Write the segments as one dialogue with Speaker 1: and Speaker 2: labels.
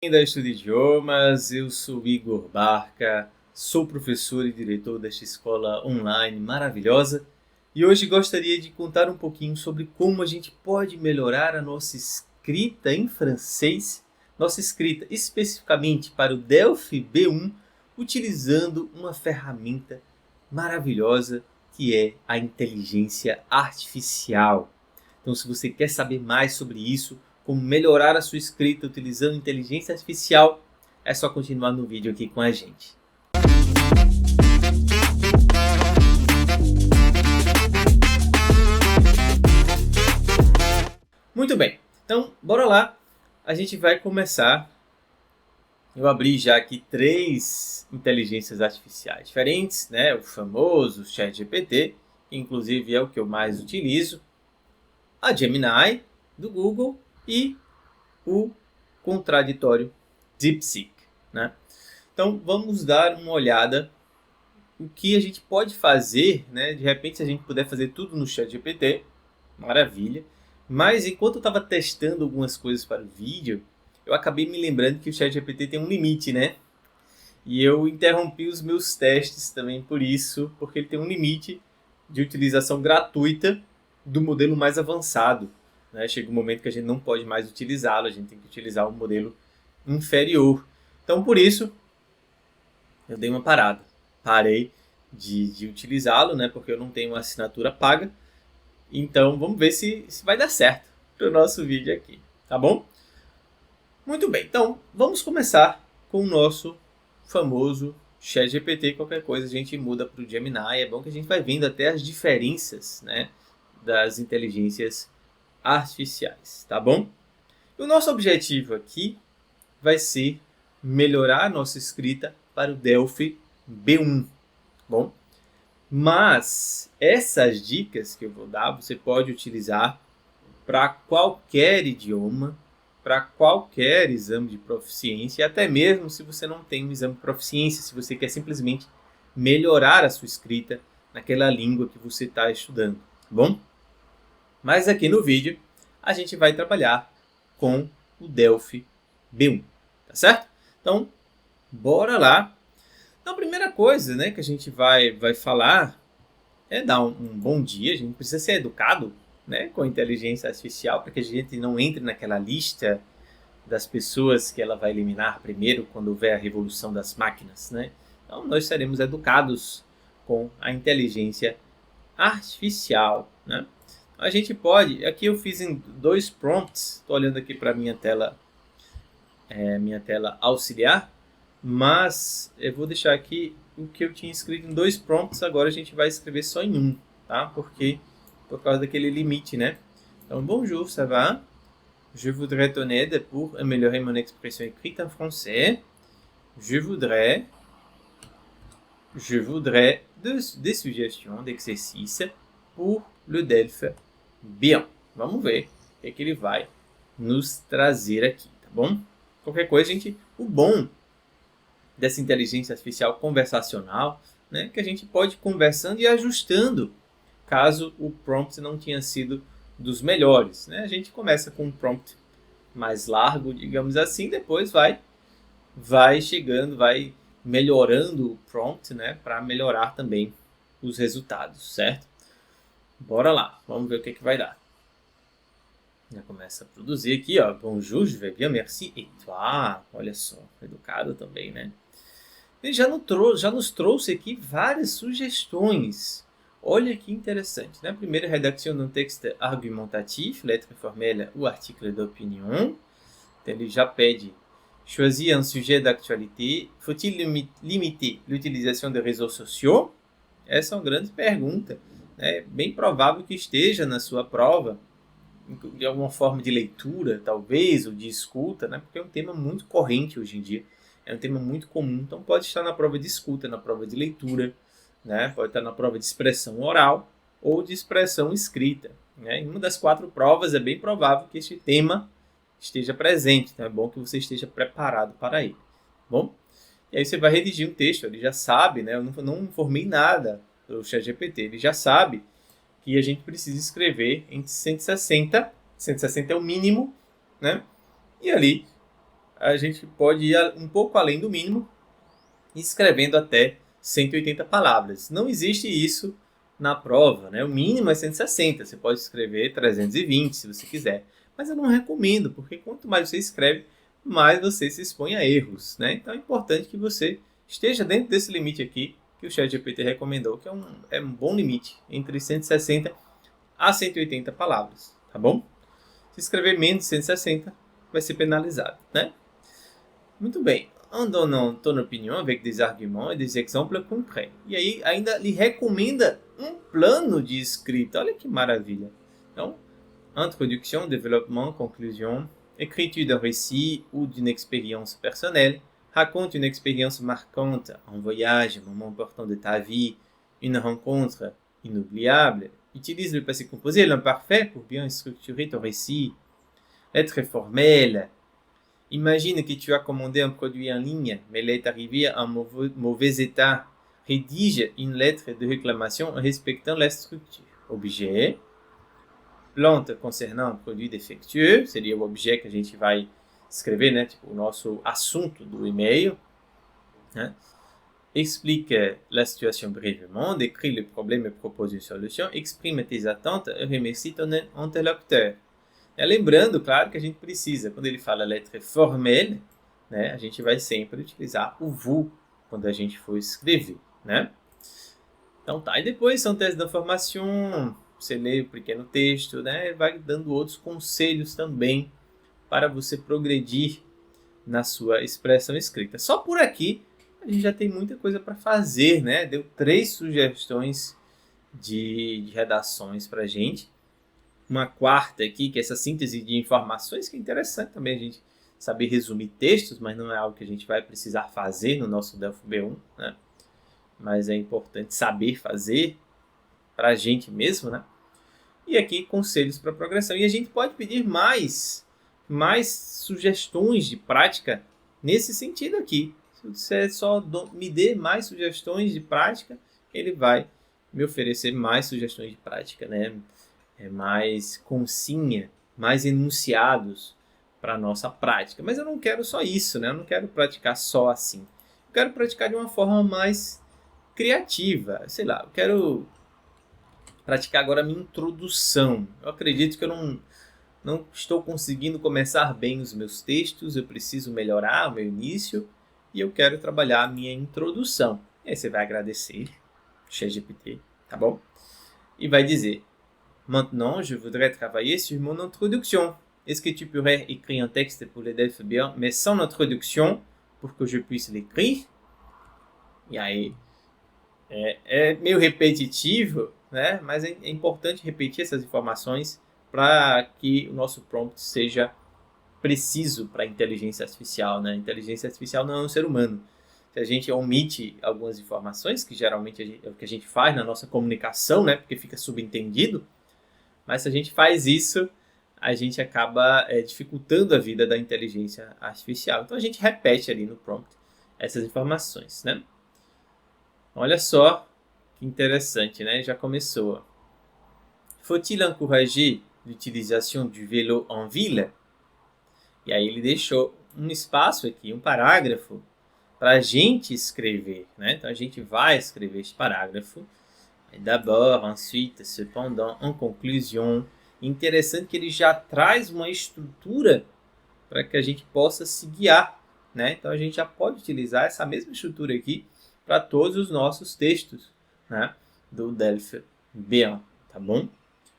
Speaker 1: Da Estudo Idiomas, eu sou Igor Barca, sou professor e diretor desta escola online maravilhosa e hoje gostaria de contar um pouquinho sobre como a gente pode melhorar a nossa escrita em francês, nossa escrita especificamente para o Delphi B1, utilizando uma ferramenta maravilhosa que é a inteligência artificial. Então, se você quer saber mais sobre isso, como melhorar a sua escrita utilizando inteligência artificial, é só continuar no vídeo aqui com a gente. Muito bem, então bora lá. A gente vai começar. Eu abri já aqui 3 inteligências artificiais diferentes, né? O famoso ChatGPT, que inclusive é o que eu mais utilizo, a Gemini do Google e o contraditório DeepSeek, né? Então vamos dar uma olhada o que a gente pode fazer, né? De repente, se a gente puder fazer tudo no ChatGPT, maravilha. Mas enquanto eu estava testando algumas coisas para o vídeo, eu acabei me lembrando que o ChatGPT tem um limite, né? E eu interrompi os meus testes também por isso, porque ele tem um limite de utilização gratuita do modelo mais avançado, né? Chega um momento que a gente não pode mais utilizá-lo, a gente tem que utilizar o modelo inferior. Então, por isso, eu dei uma parada. Parei de utilizá-lo, né? Porque eu não tenho uma assinatura paga. Então, vamos ver se vai dar certo para o nosso vídeo aqui, tá bom? Muito bem, então vamos começar com o nosso famoso ChatGPT. Qualquer coisa a gente muda para o Gemini. É bom que a gente vai vendo até as diferenças, né, das inteligências artificiais, tá bom? E o nosso objetivo aqui vai ser melhorar a nossa escrita para o Delphi B1, bom? Mas essas dicas que eu vou dar você pode utilizar para qualquer idioma, para qualquer exame de proficiência, e até mesmo se você não tem um exame de proficiência, se você quer simplesmente melhorar a sua escrita naquela língua que você está estudando, tá bom? Mas aqui no vídeo a gente vai trabalhar com o Delphi B1, tá certo? Então, bora lá. Então, a primeira coisa, né, que a gente vai falar é dar um bom dia. A gente precisa ser educado, né, com a inteligência artificial para que a gente não entre naquela lista das pessoas que ela vai eliminar primeiro quando houver a revolução das máquinas, né? Então, nós seremos educados com a inteligência artificial, né? A gente pode, aqui eu fiz em 2 prompts, estou olhando aqui para minha tela auxiliar, mas eu vou deixar aqui o que eu tinha escrito em 2 prompts, agora a gente vai escrever só em um, tá? Porque por causa daquele limite, né? Então, bonjour, ça va? Je voudrais ton aide pour améliorer mon expression écrite en français. Je voudrais des suggestions d'exercice pour le Delphi B1. Vamos ver o que ele vai nos trazer aqui, tá bom? Qualquer coisa, gente, o bom dessa inteligência artificial conversacional, né, que a gente pode ir conversando e ajustando caso o prompt não tenha sido dos melhores, né? A gente começa com um prompt mais largo, digamos assim, depois vai chegando, vai melhorando o prompt, né, para melhorar também os resultados, certo? Bora lá, vamos ver o que vai dar. Já começa a produzir aqui, ó. Bonjour, je vais bien, merci. Et toi? Olha só, educado também, né? Ele já nos trouxe aqui várias sugestões. Olha que interessante, né? Primeiro, rédaction d'un texte argumentatif, lettre formelle ou article d'opinion. Então, ele já pede choisir un sujet d'actualité. Faut-il limiter l'utilisation de réseaux sociaux? Essa é uma grande pergunta. É bem provável que esteja na sua prova, de alguma forma de leitura, talvez, ou de escuta, né? Porque é um tema muito corrente hoje em dia. É um tema muito comum, então pode estar na prova de escuta, na prova de leitura, né? Pode estar na prova de expressão oral ou de expressão escrita, né? Em uma das 4 provas é bem provável que este tema esteja presente, então é bom que você esteja preparado para ele. Bom? E aí você vai redigir um texto, ele já sabe, né? Eu não informei nada do ChatGPT, ele já sabe que a gente precisa escrever entre 160 é o mínimo, né? E ali a gente pode ir um pouco além do mínimo, escrevendo até 180 palavras. Não existe isso na prova, né? O mínimo é 160, você pode escrever 320 se você quiser. Mas eu não recomendo, porque quanto mais você escreve, mais você se expõe a erros, né? Então é importante que você esteja dentro desse limite aqui, que o ChatGPT recomendou, que é um bom limite, entre 160 a 180 palavras, tá bom? Se escrever menos de 160, vai ser penalizado, né? Muito bem. En donnant ton opinion avec des arguments et des exemples concrets. E aí ainda lhe recomenda um plano de escrita. Olha que maravilha. Então, introduction, développement, conclusion, écriture d'un récit ou d'une expérience personnelle, raconte une expérience marquante, un voyage, un moment important de ta vie, une rencontre inoubliable. Utilise le passé composé et l'imparfait pour bien structurer ton récit. Lettre formelle. Imagine que tu as commandé un produit en ligne, mais il est arrivé en mauvais état. Rédige une lettre de réclamation en respectant la structure. Objet. Plante concernant um produit defectueux, seria o objeto que a gente vai escrever, né? Tipo, o nosso assunto do e-mail. Né? Explique la situation brièvement, décris le problème et propose une solution, exprime tes attentes et remercie ton interlocuteur. Lembrando, claro, que a gente precisa, quando ele fala lettre formelle, né, a gente vai sempre utilizar o vous quando a gente for escrever, né? Então tá, e depois são testes d'information, você lê o pequeno texto, né, vai dando outros conselhos também para você progredir na sua expressão escrita. Só por aqui a gente já tem muita coisa para fazer, né? Deu 3 sugestões de redações para a gente. Uma quarta aqui, que é essa síntese de informações, que é interessante também a gente saber resumir textos, mas não é algo que a gente vai precisar fazer no nosso Delphi B1, né? Mas é importante saber fazer para a gente mesmo, né? E aqui, conselhos para progressão. E a gente pode pedir mais sugestões de prática nesse sentido aqui. Se você só me dê mais sugestões de prática, ele vai me oferecer mais sugestões de prática, né? Mais consinha, mais enunciados para a nossa prática. Mas eu não quero só isso, né? Eu não quero praticar só assim. Eu quero praticar de uma forma mais criativa. Sei lá, eu quero praticar agora a minha introdução. Eu acredito que eu não estou conseguindo começar bem os meus textos, eu preciso melhorar o meu início e eu quero trabalhar a minha introdução. E aí você vai agradecer o ChatGPT, tá bom? E vai dizer: Maintenant, je voudrais travailler sur mon introduction. Est-ce que tu pourrais écrire un texte pour le Delphi B1, mais sans introduction, pour que je puisse l'écrire? E aí, é meio repetitivo, né? Mas é importante repetir essas informações para que o nosso prompt seja preciso para a inteligência artificial, né? A inteligência artificial não é um ser humano. Se a gente omite algumas informações, que geralmente é o que a gente faz na nossa comunicação, né? Porque fica subentendido. Mas se a gente faz isso, a gente acaba dificultando a vida da inteligência artificial. Então a gente repete ali no prompt essas informações, né? Olha só que interessante, né? Já começou. Faut-il encourager l'utilisation du vélo en ville? E aí ele deixou um espaço aqui, um parágrafo, para a gente escrever, né? Então a gente vai escrever este parágrafo. D'abord, ensuite, cependant, en conclusion. Interessante que ele já traz uma estrutura para que a gente possa se guiar, né? Então a gente já pode utilizar essa mesma estrutura aqui para todos os nossos textos, né? Do Delphi B1, tá bom?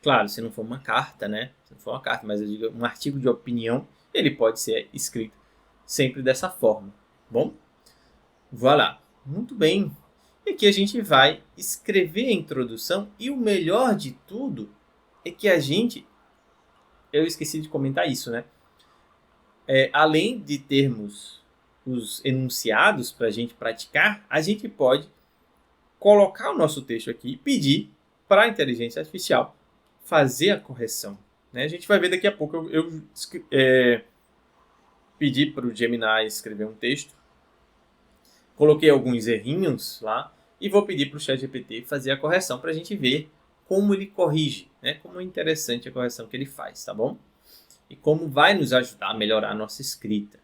Speaker 1: Claro, se não for uma carta, né? Se não for uma carta, mas eu digo um artigo de opinião, ele pode ser escrito sempre dessa forma, bom? Voilà, muito bem. E aqui a gente vai escrever a introdução e o melhor de tudo é que a gente... Eu esqueci de comentar isso, né? Além de termos os enunciados para a gente praticar, a gente pode colocar o nosso texto aqui e pedir para a inteligência artificial fazer a correção, né? A gente vai ver daqui a pouco. Eu pedi para o Gemini escrever um texto, coloquei alguns errinhos lá e vou pedir para o ChatGPT fazer a correção para a gente ver como ele corrige, né? Como é interessante a correção que ele faz, tá bom? E como vai nos ajudar a melhorar a nossa escrita.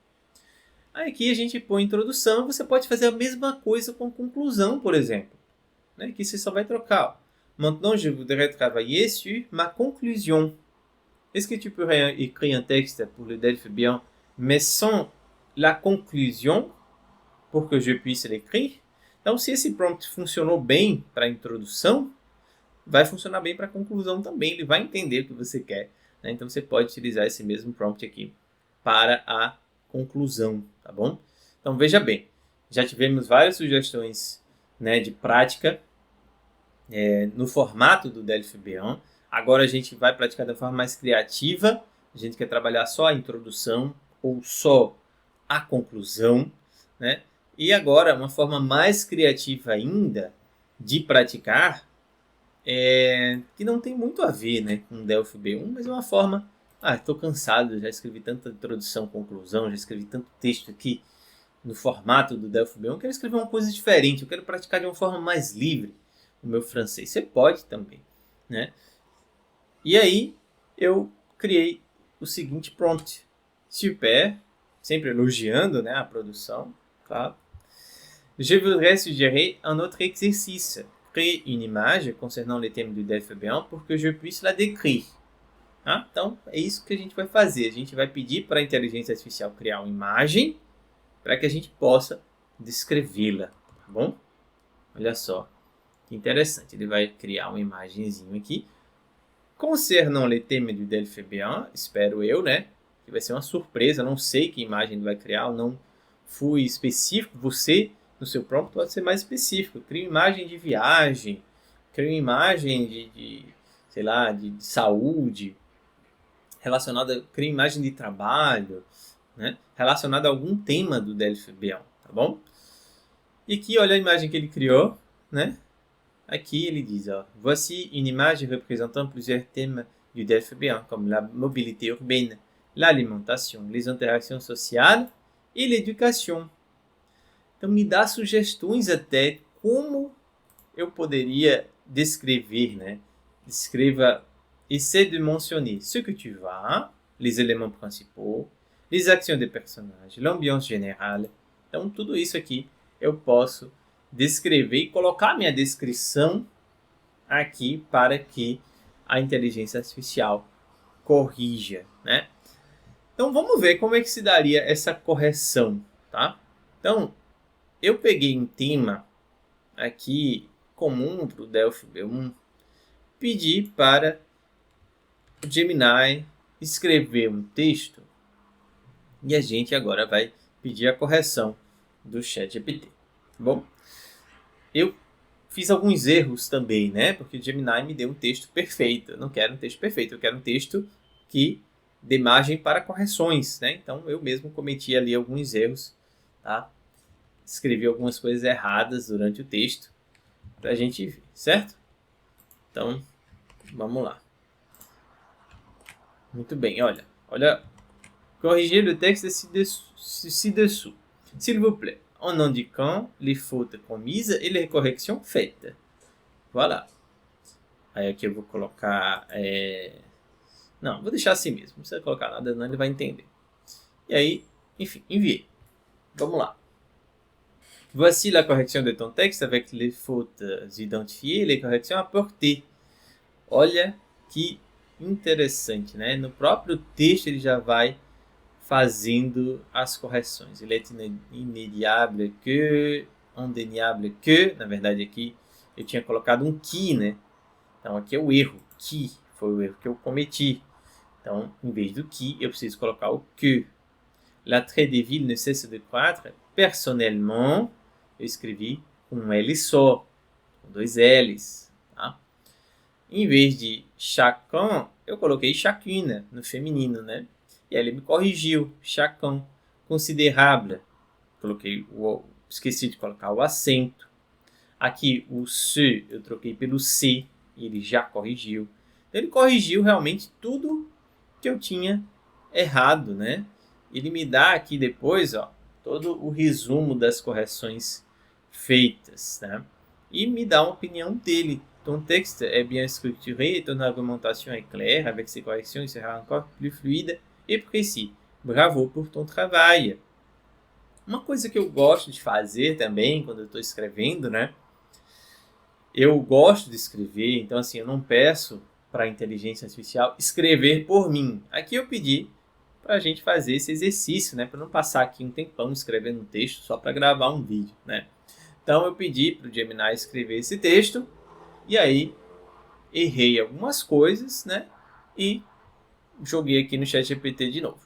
Speaker 1: Aqui a gente põe introdução, você pode fazer a mesma coisa com conclusão, por exemplo. Né? Que você só vai trocar. Ó. Maintenant, je voudrais travailler sur ma conclusion. Est-ce que tu pourrais écrire un texte pour le Delphes Bien, mais sans la conclusion, pour que je puisse l'écrire? Então, se esse prompt funcionou bem para a introdução, vai funcionar bem para a conclusão também. Ele vai entender o que você quer. Né? Então, você pode utilizar esse mesmo prompt aqui para a conclusão, tá bom? Então, veja bem, já tivemos várias sugestões, né, de prática no formato do Delphes B1. Agora a gente vai praticar de forma mais criativa. A gente quer trabalhar só a introdução ou só a conclusão, né? E agora, uma forma mais criativa ainda de praticar, que não tem muito a ver, né, com o Delphes B1, mas é uma forma... estou cansado, já escrevi tanta introdução, conclusão, já escrevi tanto texto aqui no formato do Delphes B1, eu quero escrever uma coisa diferente, eu quero praticar de uma forma mais livre o meu francês. Você pode também, né? E aí, eu criei o seguinte prompt. Super, sempre elogiando, né, a produção, claro. Je voudrais suggérer un autre exercice. Créer une image concernant les thèmes du Delphes B1 pour que je puisse la décrire. Tá? Então, é isso que a gente vai fazer. A gente vai pedir para a inteligência artificial criar uma imagem para que a gente possa descrevê-la, tá bom? Olha só, que interessante. Ele vai criar uma imagenzinha aqui. Concernant les thèmes du Delphes B1, espero eu, né? Que vai ser uma surpresa. Não sei que imagem ele vai criar. Eu não fui específico. Você, no seu prompt, pode ser mais específico. Cria uma imagem de viagem. Cria uma imagem de sei lá, de saúde. Relacionada, cria imagem de trabalho, né? Relacionada a algum tema do Delphes B1, tá bom? E aqui, olha a imagem que ele criou, né? Aqui ele diz, ó, voici une image représentant plusieurs thèmes du Delphes B1, comme la mobilité urbaine, l'alimentation, les interactions sociales e l'éducation. Então, me dá sugestões até como eu poderia descrever, né? Descreva... Essaie de mentionner ce que tu vas, les éléments principaux, les actions des personnages, l'ambiance générale. Então, tudo isso aqui eu posso descrever e colocar minha descrição aqui para que a inteligência artificial corrija, né? Então, vamos ver como é que se daria essa correção, tá? Então, eu peguei um tema aqui comum para o Delphes B1, pedi para o Gemini escrever um texto e a gente agora vai pedir a correção do ChatGPT. Tá bom? Eu fiz alguns erros também, né? Porque o Gemini me deu um texto perfeito. Eu não quero um texto perfeito, eu quero um texto que dê margem para correções, né? Então eu mesmo cometi ali alguns erros, tá? Escrevi algumas coisas erradas durante o texto para a gente ver, certo? Então, vamos lá. Muito bem, olha. Corriger le texte ci-dessous. S'il vous plaît, en indiquant les fautes commises et les corrections faites. Voilà. Aí aqui eu vou colocar... Não, vou deixar assim mesmo. Não precisa colocar nada, não, ele vai entender. E aí, enfim, enviei. Vamos lá. Voici la correction de ton texte avec les fautes identifiées et les corrections apportées. Olha que interessante, né? No próprio texto ele já vai fazendo as correções. Il est indéniable que, na verdade aqui eu tinha colocado um que, né? Então aqui é o erro, que foi o erro que eu cometi. Então, em vez do que, eu preciso colocar o que. L'attrait des villes ne cesse de croître. Personnellement, eu escrevi com um L só, com dois L's, tá? Em vez de chacun, eu coloquei chacune no feminino, né? E aí ele me corrigiu, chacun. Considérable, esqueci de colocar o acento. Aqui o se eu troquei pelo c e ele já corrigiu. Então, ele corrigiu realmente tudo que eu tinha errado, né? Ele me dá aqui depois, ó, todo o resumo das correções feitas, né? E me dá uma opinião dele. Ton texte est bien structuré et ton argumentation est claire. Avec ces corrections, il sera encore plus fluide et précis. Bravo pour ton travail. Uma coisa que eu gosto de fazer também, quando eu estou escrevendo, né? Eu gosto de escrever, então assim, eu não peço para a inteligência artificial escrever por mim. Aqui eu pedi para a gente fazer esse exercício, né? Para não passar aqui um tempão escrevendo um texto só para gravar um vídeo, né? Então eu pedi para o Gemini escrever esse texto e aí errei algumas coisas, né? E joguei aqui no ChatGPT de novo.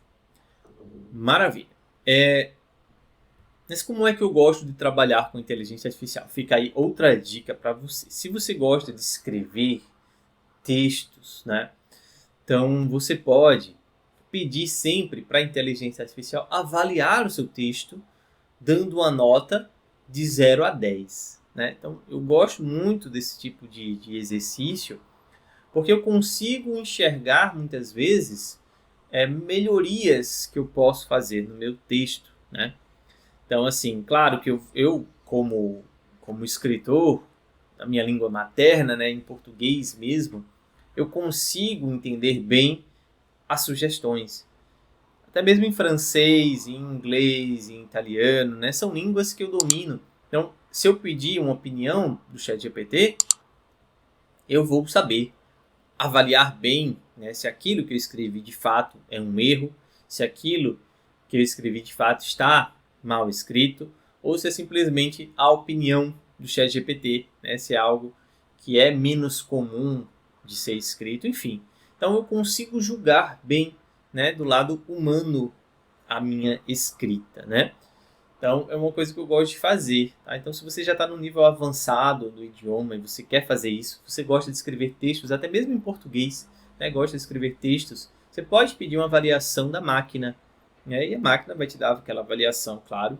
Speaker 1: Maravilha. Mas como é que eu gosto de trabalhar com inteligência artificial? Fica aí outra dica para você. Se você gosta de escrever textos, né? Então você pode pedir sempre para a inteligência artificial avaliar o seu texto, dando uma nota de 0 a 10. Né? Então eu gosto muito desse tipo de exercício, porque eu consigo enxergar muitas vezes melhorias que eu posso fazer no meu texto. Né? Então, assim, claro que eu como escritor, na minha língua materna, né, em português mesmo, eu consigo entender bem as sugestões. Até mesmo em francês, em inglês, em italiano, né, são línguas que eu domino. Então, se eu pedir uma opinião do ChatGPT, eu vou saber avaliar bem, né, se aquilo que eu escrevi de fato é um erro, se aquilo que eu escrevi de fato está mal escrito, ou se é simplesmente a opinião do ChatGPT, né, se é algo que é menos comum de ser escrito, enfim. Então eu consigo julgar bem, né, do lado humano a minha escrita, né? Então é uma coisa que eu gosto de fazer. Tá? Então se você já está no nível avançado do idioma e você quer fazer isso, você gosta de escrever textos, até mesmo em português, né, gosta de escrever textos, você pode pedir uma avaliação da máquina, né, e a máquina vai te dar aquela avaliação, claro,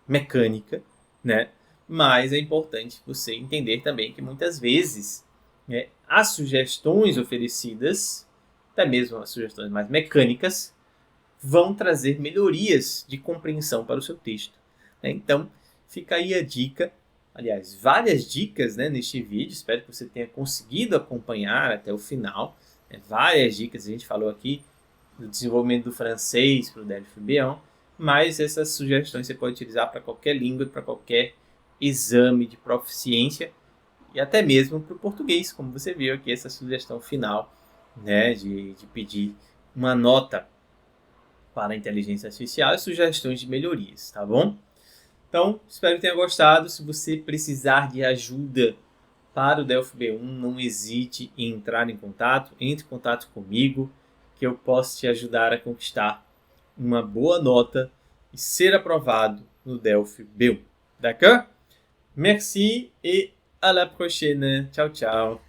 Speaker 1: mecânica, né? Mas é importante você entender também que muitas vezes, né, as sugestões oferecidas, até mesmo as sugestões mais mecânicas, vão trazer melhorias de compreensão para o seu texto. Né? Então, fica aí a dica, aliás, várias dicas, né, neste vídeo, espero que você tenha conseguido acompanhar até o final. Né? Várias dicas, a gente falou aqui do desenvolvimento do francês para o Delphi B1, mas essas sugestões você pode utilizar para qualquer língua, para qualquer exame de proficiência e até mesmo para o português, como você viu aqui, essa sugestão final, né, de pedir uma nota para a inteligência artificial e sugestões de melhorias, tá bom? Então, espero que tenha gostado. Se você precisar de ajuda para o Delphi B1, não hesite em entrar em contato, entre em contato comigo, que eu posso te ajudar a conquistar uma boa nota e ser aprovado no Delphi B1. D'accord? Merci et à la prochaine. Ciao, ciao.